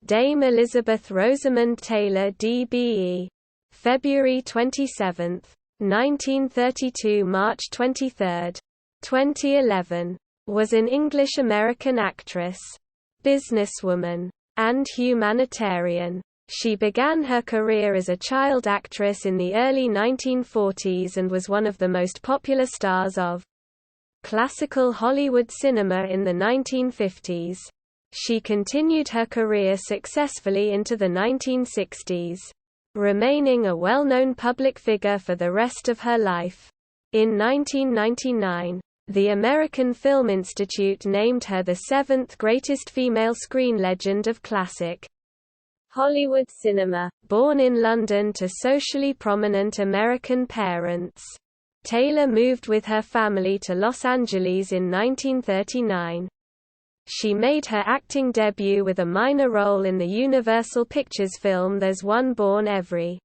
Dame Elizabeth Rosemond Taylor DBE. February 27, 1932 – March 23, 2011. Was an English-American actress, businesswoman, and humanitarian. She began her career as a child actress in the early 1940s and was one of the most popular stars of classical Hollywood cinema in the 1950s. She continued her career successfully into the 1960s, remaining a well-known public figure for the rest of her life. In 1999, the American Film Institute named her the seventh greatest female screen legend of classic Hollywood cinema. Born in London to socially prominent American parents, Taylor moved with her family to Los Angeles in 1939. She made her acting debut with a minor role in the Universal Pictures film There's One Born Every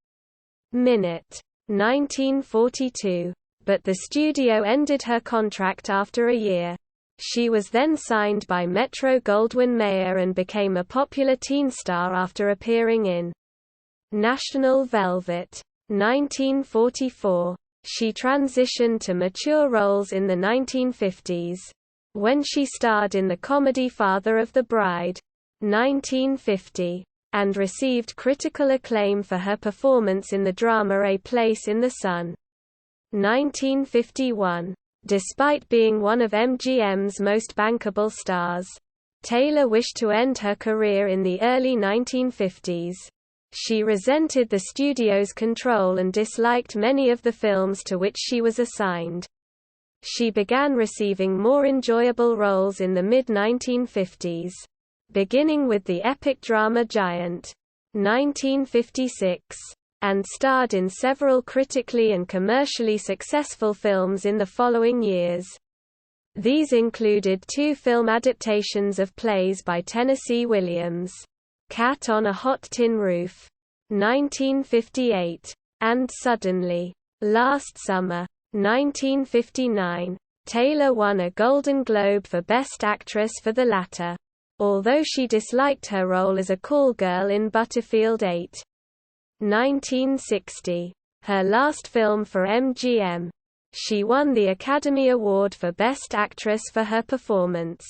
Minute, 1942. But the studio ended her contract after a year. She was then signed by Metro-Goldwyn-Mayer and became a popular teen star after appearing in National Velvet, 1944. She transitioned to mature roles in the 1950s, when she starred in the comedy Father of the Bride, 1950, and received critical acclaim for her performance in the drama A Place in the Sun, 1951. Despite being one of MGM's most bankable stars, Taylor wished to end her career in the early 1950s. She resented the studio's control and disliked many of the films to which she was assigned. She began receiving more enjoyable roles in the mid-1950s, beginning with the epic drama Giant, 1956. And starred in several critically and commercially successful films in the following years. These included two film adaptations of plays by Tennessee Williams, Cat on a Hot Tin Roof, 1958, and Suddenly, Last Summer, 1959. Taylor won a Golden Globe for Best Actress for the latter, although she disliked her role as a call girl in Butterfield 8. 1960, her last film for MGM. She won the Academy Award for Best Actress for her performance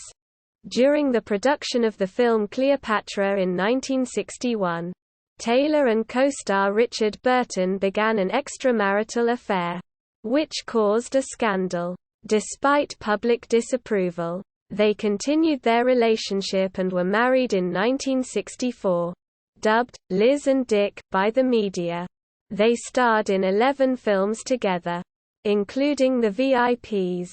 during the production of the film Cleopatra in 1961. Taylor and co-star Richard Burton began an extramarital affair, which caused a scandal. Despite public disapproval, they continued their relationship and were married in 1964. Dubbed Liz and Dick by the media, they starred in 11 films together, including The VIPs,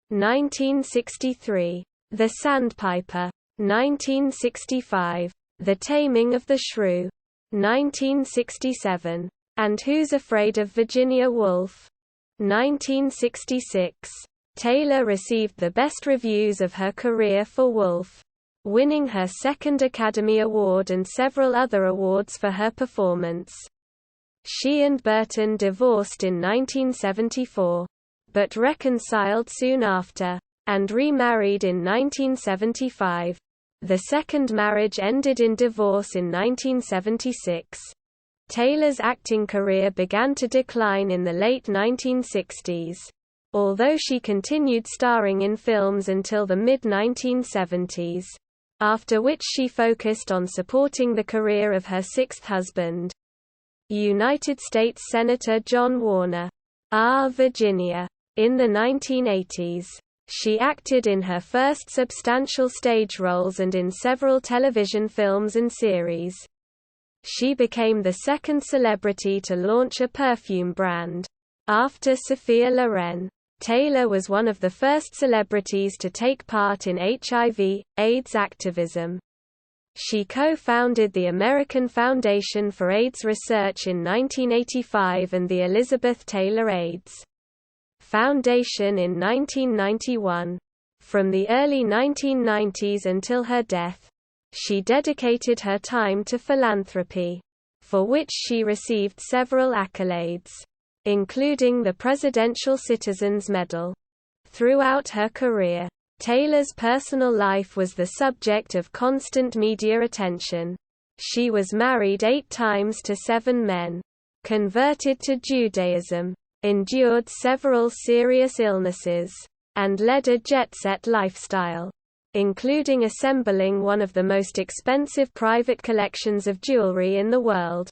1963, The Sandpiper, 1965, The Taming of the Shrew, 1967, and Who's Afraid of Virginia Woolf, 1966. Taylor received the best reviews of her career for Woolf, winning her second Academy Award and several other awards for her performance. She and Burton divorced in 1974, but reconciled soon after, and remarried in 1975. The second marriage ended in divorce in 1976. Taylor's acting career began to decline in the late 1960s, although she continued starring in films until the mid-1970s. After which she focused on supporting the career of her sixth husband, United States Senator John Warner, R. Virginia. In the 1980s, she acted in her first substantial stage roles and in several television films and series. She became the second celebrity to launch a perfume brand, after Sophia Loren. Taylor was one of the first celebrities to take part in HIV/AIDS activism. She co-founded the American Foundation for AIDS Research in 1985 and the Elizabeth Taylor AIDS Foundation in 1991. From the early 1990s until her death, she dedicated her time to philanthropy, for which she received several accolades, including the Presidential Citizens Medal. Throughout her career, Taylor's personal life was the subject of constant media attention. She was married 8 times to 7 men. Converted to Judaism. Endured several serious illnesses. And led a jet-set lifestyle, including assembling one of the most expensive private collections of jewelry in the world.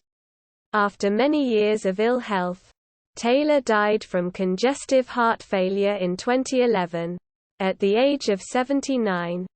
After many years of ill health, Taylor died from congestive heart failure in 2011. At the age of 79.